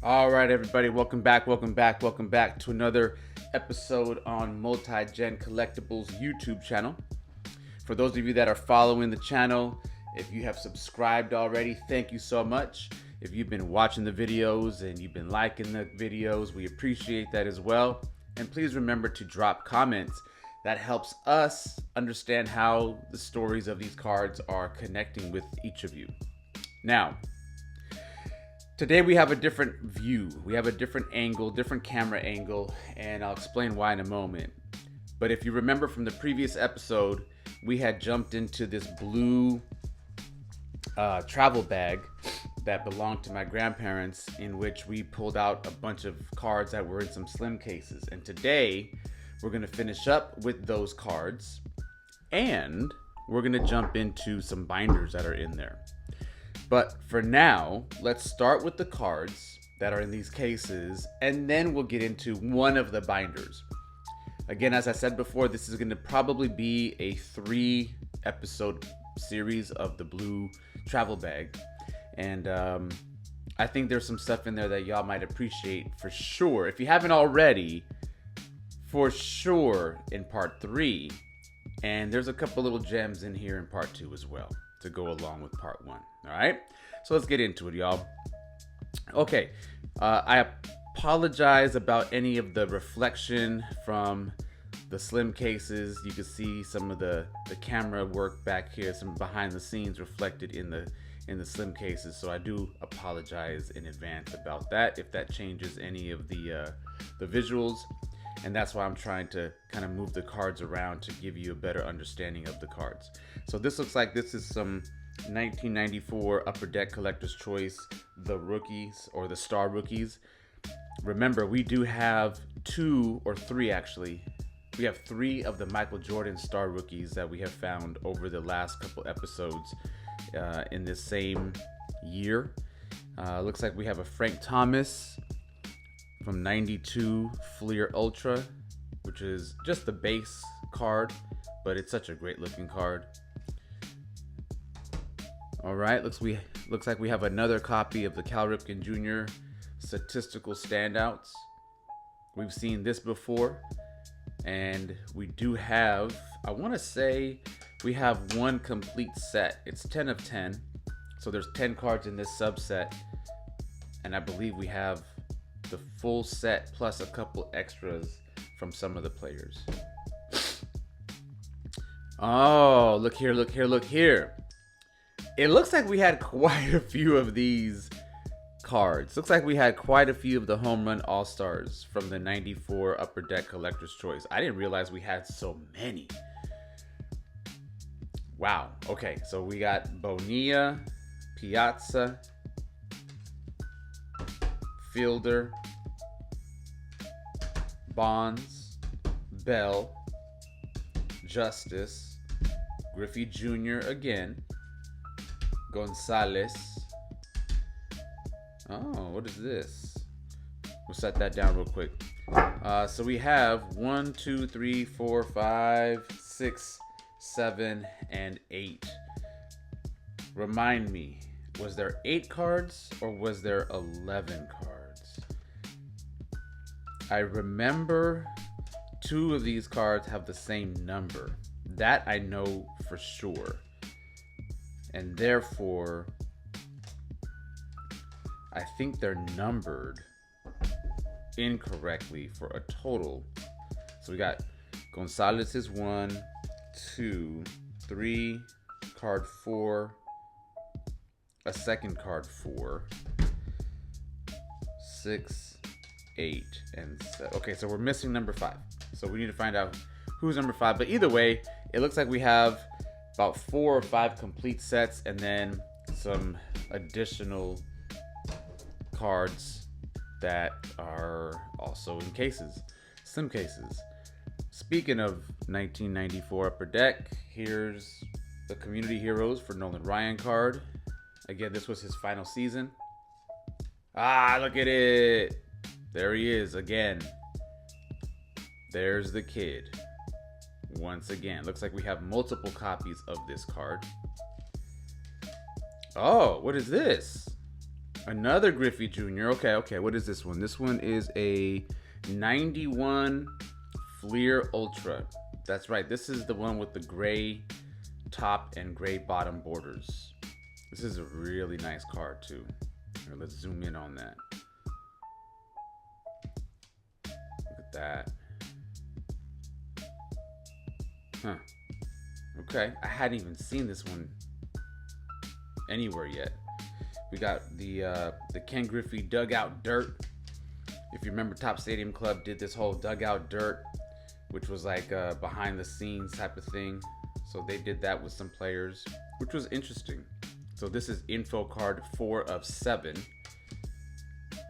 All right, everybody, welcome back to another episode on Multi-Gen Collectibles YouTube channel. For those of you that are following the channel, if you have subscribed already, thank you so much. If you've been watching the videos and you've been liking the videos, we appreciate that as well. And please remember to drop comments. That helps us understand how the stories of these cards are connecting with each of you. Now, today we have a different view. We have a different angle, different camera angle, and I'll explain why in a moment. But if you remember from the previous episode, we had jumped into this blue travel bag that belonged to my grandparents, in which we pulled out a bunch of cards that were in some slim cases. And today, we're gonna finish up with those cards, and we're gonna jump into some binders that are in there. But for now, let's start with the cards that are in these cases, and then we'll get into one of the binders. Again, as I said before, this is going to probably be a 3-episode series of the blue travel bag. And I think there's some stuff in there that y'all might appreciate for sure. If you haven't already, for sure in part 3. And there's a couple little gems in here in part 2 as well, to go along with part 1. All right, so let's get into it, y'all. Okay, I apologize about any of the reflection from the slim cases. You can see some of the camera work back here, some behind the scenes reflected in the slim cases. So I do apologize in advance about that if that changes any of the visuals. And that's why I'm trying to kind of move the cards around to give you a better understanding of the cards. So this looks like this is some 1994 Upper Deck Collector's Choice, the rookies, or the Star Rookies. Remember, we do have 2 or 3 actually. We have 3 of the Michael Jordan Star Rookies that we have found over the last couple episodes in this same year. Looks like we have a Frank Thomas from 92 Fleer Ultra, which is just the base card, but it's such a great looking card. All right, looks like we have another copy of the Cal Ripken Jr. Statistical Standouts. We've seen this before, and we do have, I want to say we have 1 complete set. It's 10 of 10, so there's 10 cards in this subset, and I believe we have the full set plus a couple extras from some of the players. Oh, look here, look here, look here. It looks like we had quite a few of these cards. Looks like we had quite a few of the Home Run All-Stars from the 94 Upper Deck Collector's Choice. I didn't realize we had so many. Wow. Okay, so we got Bonilla, Piazza, Fielder, Bonds, Bell, Justice, Griffey Jr. again, Gonzalez. Oh, what is this? We'll set that down real quick. So we have 1, 2, 3, 4, 5, 6, 7, and 8. Remind me, was there 8 cards or was there 11 cards? I remember 2 of these cards have the same number. That I know for sure. And therefore, I think they're numbered incorrectly for a total. So we got Gonzalez is 1, 2, 3, card 4, a second card 4, 6, 8, and 7. Okay, so we're missing number 5. So we need to find out who's number 5. But either way, it looks like we have about 4 or 5 complete sets, and then some additional cards that are also in cases, slim cases. Speaking of 1994 Upper Deck, here's the Community Heroes for Nolan Ryan card. Again, this was his final season. Ah, look at it. There he is again. There's the kid. Once again, looks like we have multiple copies of this card. Oh, what is this? Another Griffey Jr. Okay. What is this one? This one is a 91 Fleer Ultra. That's right. This is the one with the gray top and gray bottom borders. This is a really nice card too. Here, let's zoom in on that. Look at that. Huh. Okay. I hadn't even seen this one anywhere yet. We got the Ken Griffey Dugout Dirt. If you remember, Top Stadium Club did this whole Dugout Dirt, which was like a behind the scenes type of thing. So they did that with some players, which was interesting. So this is info card 4 of 7.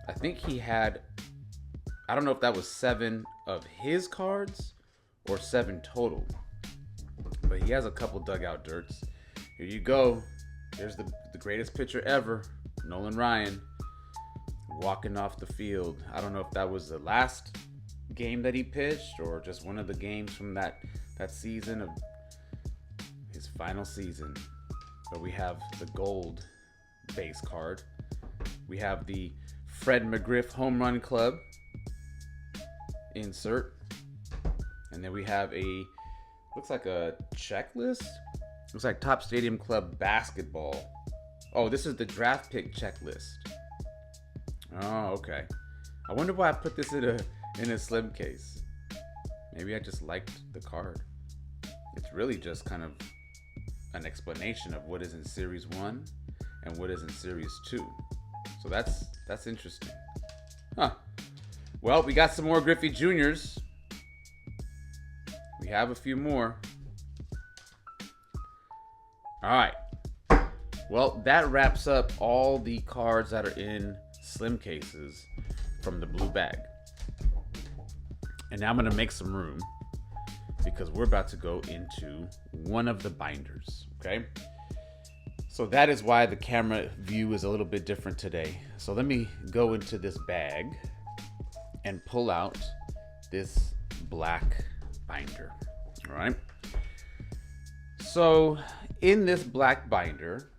I think he had, I don't know if that was 7 of his cards or 7 total, but he has a couple Dugout Dirts. Here you go. There's the greatest pitcher ever, Nolan Ryan, walking off the field. I don't know if that was the last game that he pitched or just one of the games from that season of his final season. But we have the gold base card. We have the Fred McGriff Home Run Club insert. And then we have looks like a checklist. Looks like Top Stadium Club basketball. Oh, this is the draft pick checklist. Oh, okay. I wonder why I put this in a slim case. Maybe I just liked the card. It's really just kind of an explanation of what is in Series 1 and what is in Series 2. So that's interesting. Huh. Well, we got some more Griffey Juniors. We have a few more. All right. Well, that wraps up all the cards that are in slim cases from the blue bag. And now I'm going to make some room because we're about to go into one of the binders, okay? So that is why the camera view is a little bit different today. So let me go into this bag and pull out this black binder, all right? So in this black binder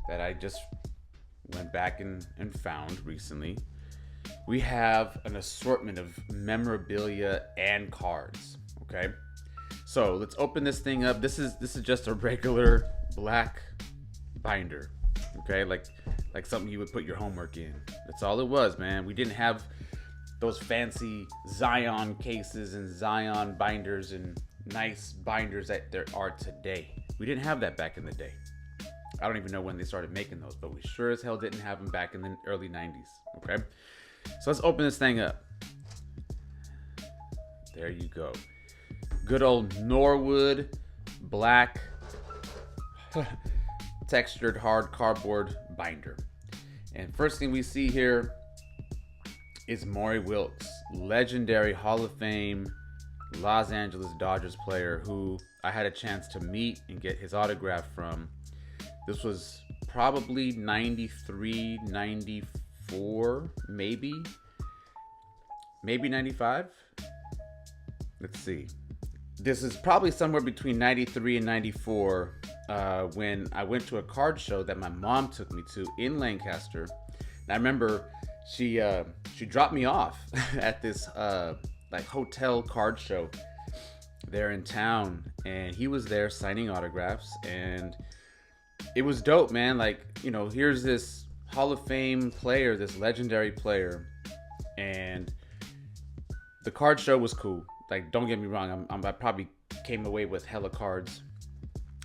that I just went back and found recently, we have an assortment of memorabilia and cards, okay? So let's open this thing up. This is just a regular black binder, okay? Like something you would put your homework in. That's all it was, man. We didn't have those fancy Zion cases and Zion binders and nice binders that there are today. We didn't have that back in the day. I don't even know when they started making those, but we sure as hell didn't have them back in the early 90s, okay? So let's open this thing up. There you go. Good old Norwood black textured hard cardboard binder. And first thing we see here is Maury Wilks, legendary Hall of Fame Los Angeles Dodgers player who I had a chance to meet and get his autograph from. This was probably 93, 94, maybe 95. Let's see. This is probably somewhere between 93 and 94 when I went to a card show that my mom took me to in Lancaster. And I remember she dropped me off at this like hotel card show there in town, and he was there signing autographs, and it was dope, man. Like, you know, here's this Hall of Fame player, this legendary player, and the card show was cool. Like, don't get me wrong, I probably came away with hella cards,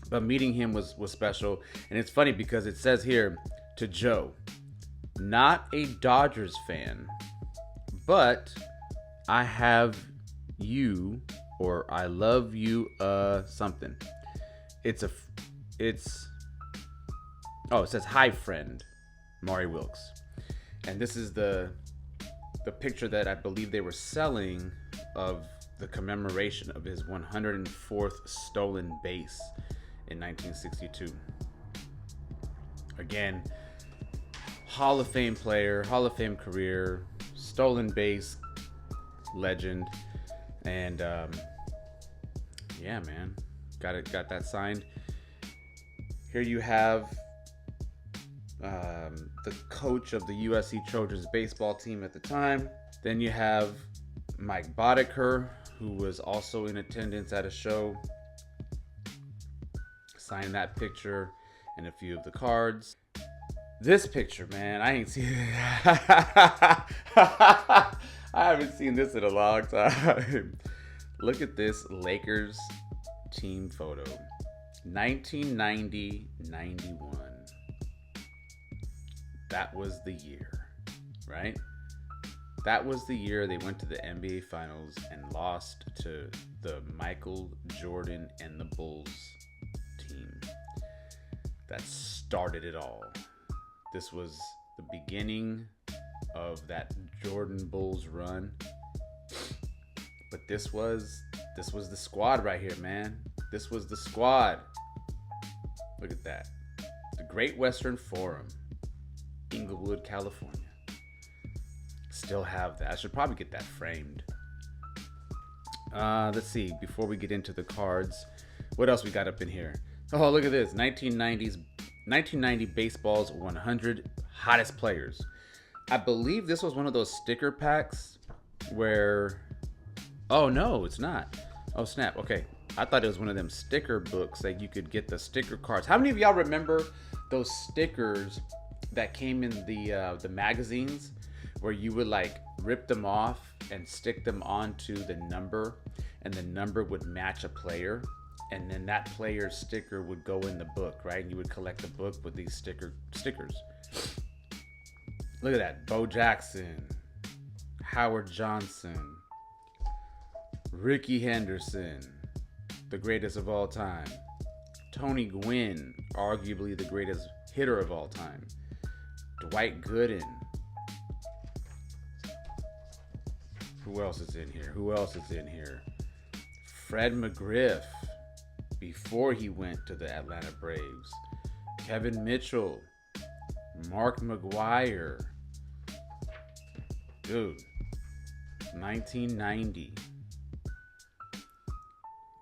but meeting him was special. And it's funny because it says here, to Joe, not a Dodgers fan, but I have you, or I love you, something. It says, hi friend, Maury Wilks. And this is the picture that I believe they were selling of the commemoration of his 104th stolen base in 1962. Again, Hall of Fame player, Hall of Fame career, stolen base legend, and yeah, man, got that signed. Here you have the coach of the USC Trojans baseball team at the time. Then you have Mike Boddicker, who was also in attendance at a show. Signed that picture and a few of the cards. This picture, man, I ain't seen it. I haven't seen this in a long time. Look at this Lakers team photo. 1990-91. That was the year, right? That was the year they went to the NBA Finals and lost to the Michael Jordan and the Bulls team. That started it all. This was the beginning of that Jordan Bulls run. But this was the squad right here, man. This was the squad. Look at that. The Great Western Forum, Inglewood, California. Still have that. I should probably get that framed. Let's see. Before we get into the cards, what else we got up in here? Oh, look at this. 1990 baseball's 100 hottest players. I believe this was one of those sticker packs where... Oh, no, it's not. Oh, snap. Okay. I thought it was one of them sticker books that you could get the sticker cards. How many of y'all remember those stickers that came in the magazines where you would like rip them off and stick them onto the number, and the number would match a player, and then that player's sticker would go in the book, right? And you would collect the book with these stickers. Look at that. Bo Jackson, Howard Johnson, Ricky Henderson, the greatest of all time, Tony Gwynn, arguably the greatest hitter of all time, Dwight Gooden. Who else is in here? Fred McGriff, before he went to the Atlanta Braves. Kevin Mitchell, Mark McGwire. Dude, 1990.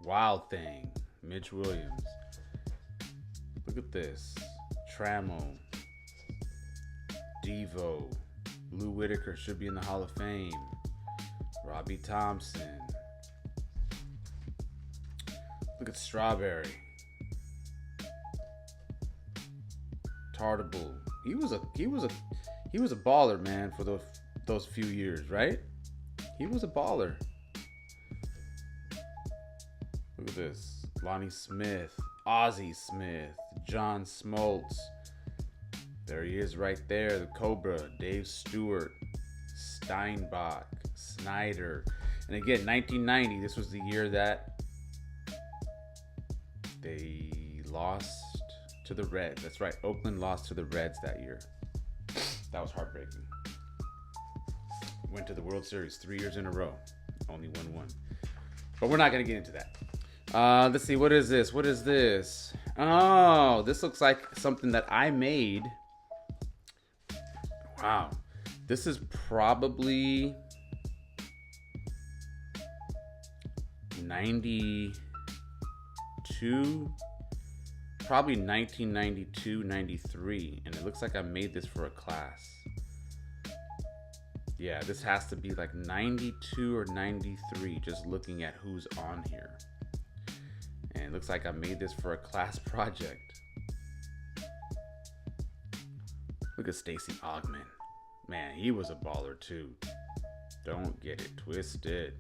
Wild Thing, Mitch Williams. Look at this. Trammell, Devo, Lou Whitaker should be in the Hall of Fame. Robbie Thompson. Look at Strawberry. Tartable. He was a baller, man, for those few years, right? He was a baller. Look at this. Lonnie Smith, Ozzie Smith, John Smoltz. There he is right there. The Cobra, Dave Stewart, Steinbach, Snyder. And again, 1990, this was the year that they lost to the Reds. That's right. Oakland lost to the Reds that year. That was heartbreaking. Went to the World Series 3 years in a row. Only won one. But we're not going to get into that. Let's see. What is this? Oh, this looks like something that I made. Wow. This is probably 92, probably 1992, 93. And it looks like I made this for a class. Yeah, this has to be like 92 or 93, just looking at who's on here. And it looks like I made this for a class project. Look at Stacey Augmon. Man, he was a baller too. Don't get it twisted.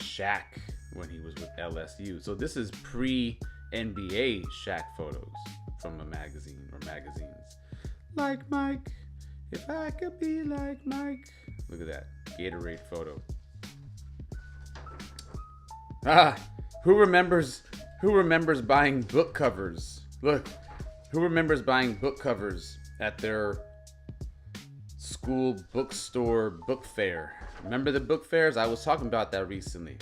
Shaq when he was with LSU. So this is pre-NBA Shaq photos from a magazine or magazines. Like Mike, if I could be like Mike. Look at that Gatorade photo. Who remembers buying book covers? Look, who remembers buying book covers at their school bookstore book fair? Remember the book fairs? I was talking about that recently.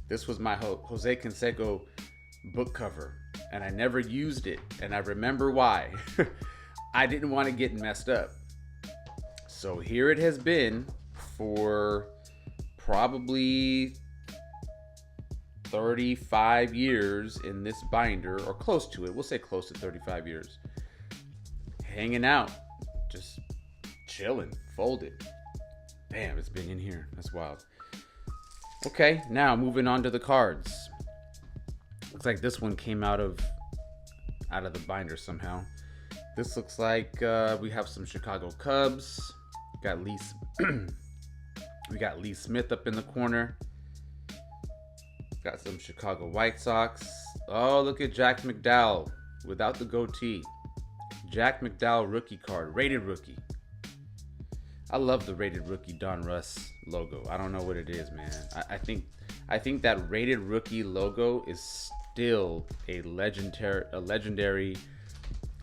This was my Jose Canseco book cover, and I never used it, and I remember why. I didn't want to get messed up. So here it has been for probably 35 years in this binder, or close to it. We'll say close to 35 years. hanging out, just chilling, folded. Damn, it's been in here. That's wild. Okay, now moving on to the cards. Looks like this one came out of the binder somehow. This looks like we have some Chicago Cubs. We got Lee Smith up in the corner. Got some Chicago White Sox. Oh, look at Jack McDowell without the goatee. Jack McDowell rookie card, rated rookie. I love the rated rookie Don Russ logo. I don't know what it is, man. I think that rated rookie logo is still a legendary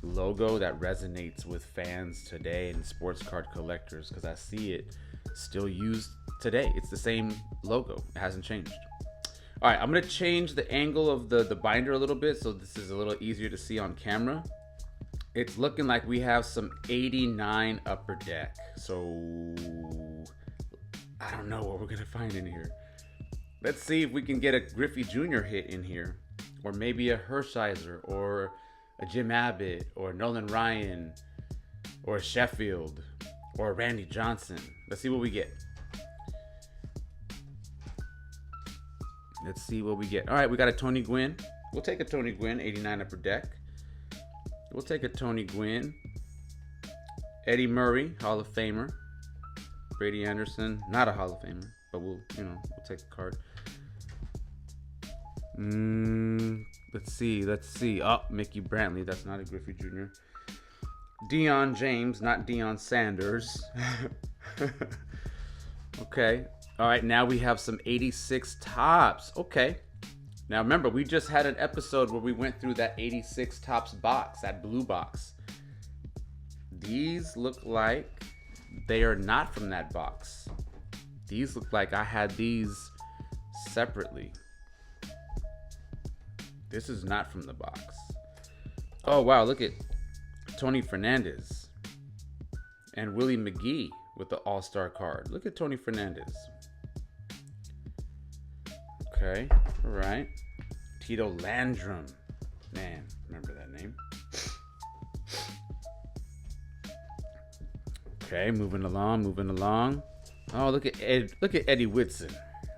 logo that resonates with fans today and sports card collectors, because I see it still used today. It's the same logo. It hasn't changed. All right, I'm gonna change the angle of the binder a little bit so this is a little easier to see on camera. It's looking like we have some 89 upper deck. So I don't know what we're gonna find in here. Let's see if we can get a Griffey Jr. hit in here, or maybe a Hershiser, or a Jim Abbott, or Nolan Ryan, or a Sheffield, or a Randy Johnson. Let's see what we get. Let's see what we get. All right, we got a Tony Gwynn. We'll take a Tony Gwynn, 89 upper deck. We'll take a Tony Gwynn. Eddie Murray, Hall of Famer. Brady Anderson, not a Hall of Famer, but we'll take the card. Let's see. Oh, Mickey Brantley, that's not a Griffey Jr. Deion James, not Deion Sanders. Okay. All right, now we have some 86 tops. Okay. Now remember, we just had an episode where we went through that 86 tops box, that blue box. These look like they are not from that box. These look like I had these separately. This is not from the box. Oh, wow, look at Tony Fernandez and Willie McGee with the All-Star card. Look at Tony Fernandez. Okay, all right. Tito Landrum. Man, remember that name. Okay, moving along. Oh, look at Eddie Whitson.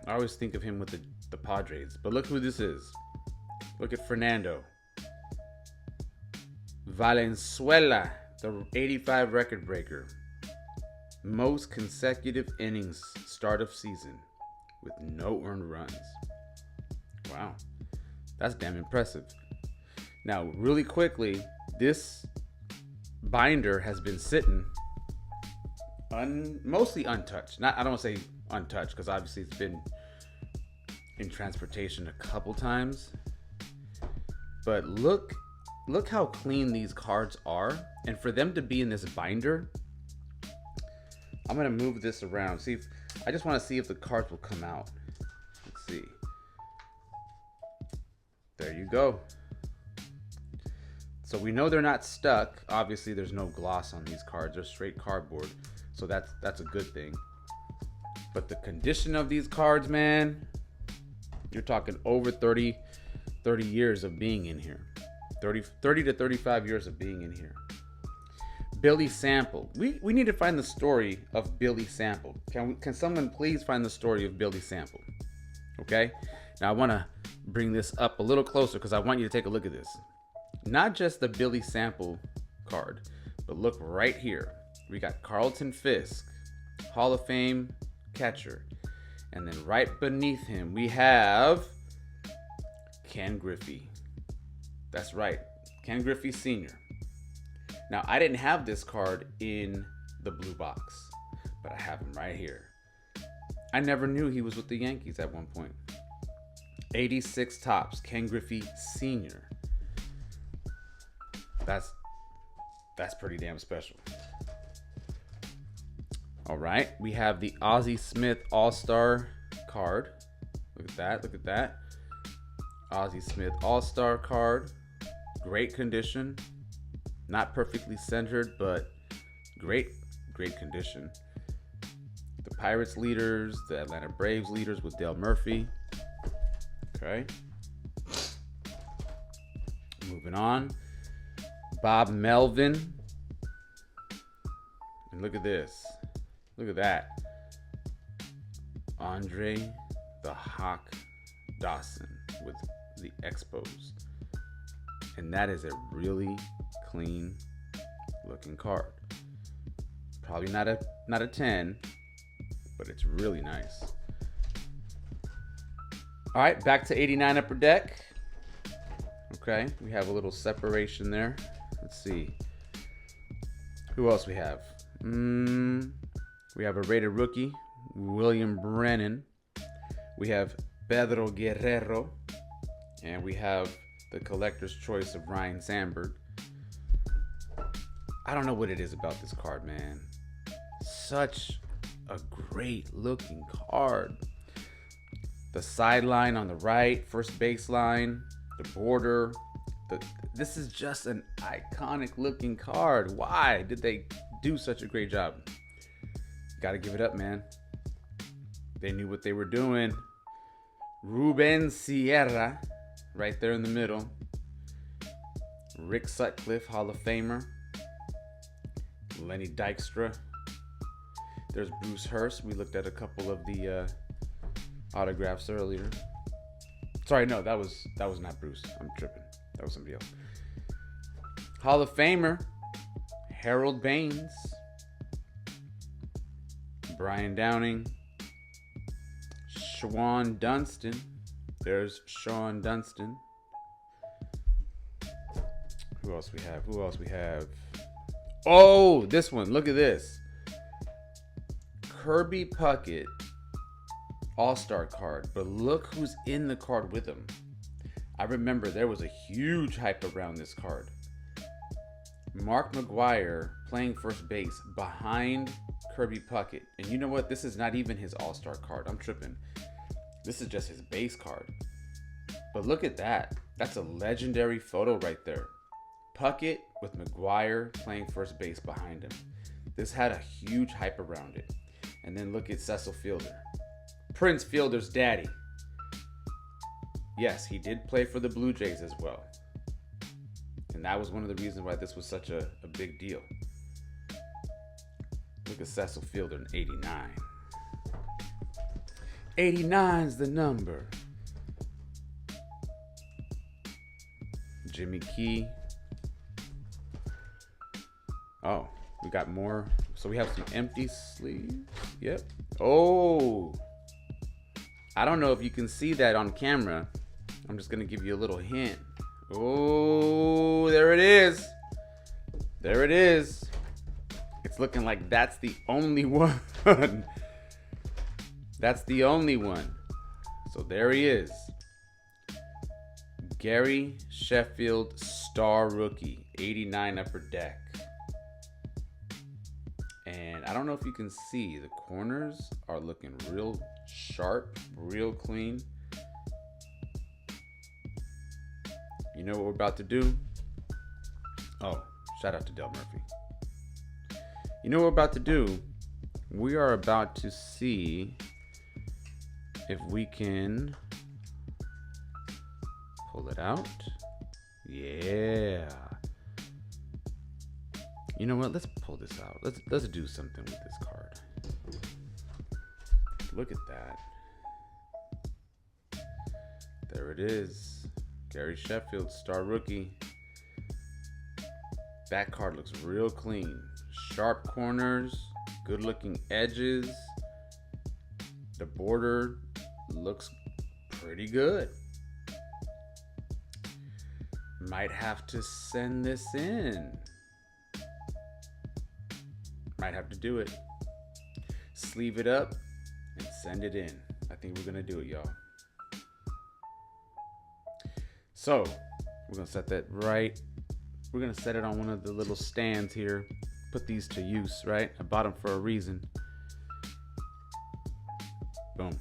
I always think of him with the Padres, but look who this is. Look at Fernando Valenzuela, the 85 record breaker. Most consecutive innings start of season with no earned runs. Wow, that's damn impressive. Now, really quickly, this binder has been sitting mostly untouched. I don't want to say untouched because obviously it's been in transportation a couple times. But look how clean these cards are, and for them to be in this binder, I'm gonna move this around. I just want to see if the cards will come out. Let's see. There you go. So we know they're not stuck. Obviously, there's no gloss on these cards. They're straight cardboard. So that's a good thing. But the condition of these cards, man, you're talking over 30 years of being in here. 30 to 35 years of being in here. Billy Sample. We need to find the story of Billy Sample. Can someone please find the story of Billy Sample? Okay? Now I want to bring this up a little closer because I want you to take a look at this. Not just the Billy Sample card, but look right here. We got Carlton Fisk, Hall of Fame catcher. And then right beneath him, we have Ken Griffey. That's right, Ken Griffey Sr. Now, I didn't have this card in the blue box, but I have him right here. I never knew he was with the Yankees at one point. 86 tops, Ken Griffey Sr. That's pretty damn special. All right, we have the Ozzie Smith All-Star card. Look at that. Ozzie Smith All-Star card. Great condition. Not perfectly centered, but great condition. The Pirates leaders, the Atlanta Braves leaders with Dale Murphy. Okay. Moving on. Bob Melvin. And look at this. Look at that. Andre the Hawk Dawson with the Expos. And that is a really clean looking card. Probably not a 10, but it's really nice. All right, back to 89 Upper Deck. Okay, we have a little separation there. Let's see. Who else we have? We have a rated rookie, William Brennan. We have Pedro Guerrero. And we have the collector's choice of Ryan Sandberg. I don't know what it is about this card, man. Such a great looking card. The sideline on the right, first baseline, the border. This is just an iconic looking card. Why did they do such a great job? Gotta give it up, man. They knew what they were doing. Ruben Sierra, right there in the middle. Rick Sutcliffe, Hall of Famer. Lenny Dykstra. There's Bruce Hurst. We looked at a couple of the autographs earlier. Sorry, no, that was not Bruce. I'm tripping. That was somebody else. Hall of Famer Harold Baines. Brian Downing. Shawn Dunston. There's Shawn Dunston. Who else we have? Oh, this one. Look at this. Kirby Puckett All-Star card. But look who's in the card with him. I remember there was a huge hype around this card. Mark McGwire playing first base behind Kirby Puckett. And you know what? This is not even his All-Star card. I'm tripping. This is just his base card. But look at that. That's a legendary photo right there. Puckett with McGwire playing first base behind him. This had a huge hype around it. And then look at Cecil Fielder. Prince Fielder's daddy. Yes, he did play for the Blue Jays as well. And that was one of the reasons why this was such a big deal. Look at Cecil Fielder in 89. 89's the number. Jimmy Key. Oh, we got more. So we have some empty sleeves. Yep. Oh. I don't know if you can see that on camera. I'm just going to give you a little hint. Oh, there it is. There it is. It's looking like that's the only one. That's the only one. So there he is. Gary Sheffield Star Rookie, 89 Upper Deck. And I don't know if you can see, the corners are looking real sharp, real clean. You know what we're about to do? Oh, shout out to Del Murphy. You know what we're about to do? We are about to see if we can pull it out. Yeah. You know what? Let's pull this out. Let's do something with this card. Look at that. There it is. Gary Sheffield, Star Rookie. Back card looks real clean. Sharp corners, good looking edges. The border looks pretty good. Might have to send this in. Might have to do it. Sleeve it up and send it in. I think we're gonna do it, y'all. So we're gonna set that right. We're gonna set it on one of the little stands here. Put these to use, right? I bought them for a reason. Boom.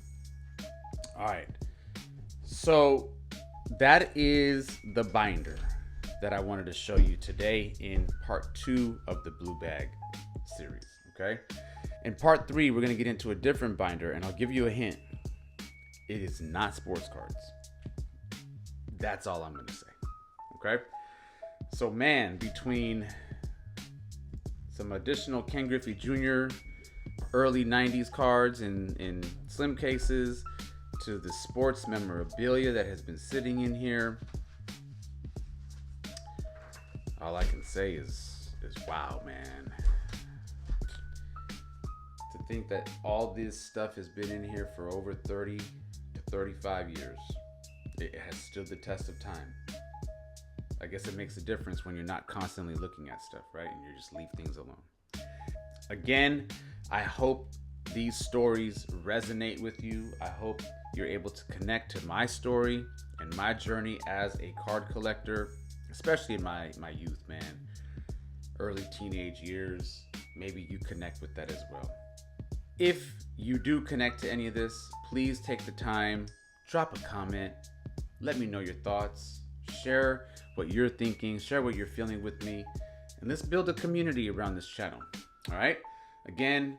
All right. So that is the binder that I wanted to show you today in part 2 of the Blue Bag series, okay? In part 3, we're going to get into a different binder, and I'll give you a hint. It is not sports cards. That's all I'm going to say, okay? So, man, between some additional Ken Griffey Jr. early 90s cards in slim cases, to the sports memorabilia that has been sitting in here. All I can say is wow, man. To think that all this stuff has been in here for over 30 to 35 years. It has stood the test of time. I guess it makes a difference when you're not constantly looking at stuff, right? And you just leave things alone. Again, I hope these stories resonate with you. I hope you're able to connect to my story and my journey as a card collector, especially in my youth, man. Early teenage years. Maybe you connect with that as well. If you do connect to any of this, please take the time, drop a comment, let me know your thoughts, share what you're thinking, share what you're feeling with me, and let's build a community around this channel. All right? Again,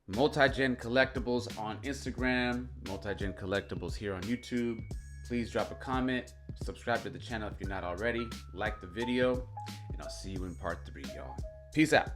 Multi-Gen Collectibles on Instagram, Multi-Gen Collectibles here on YouTube. Please drop a comment, subscribe to the channel if you're not already, like the video, and I'll see you in part 3, y'all. Peace out.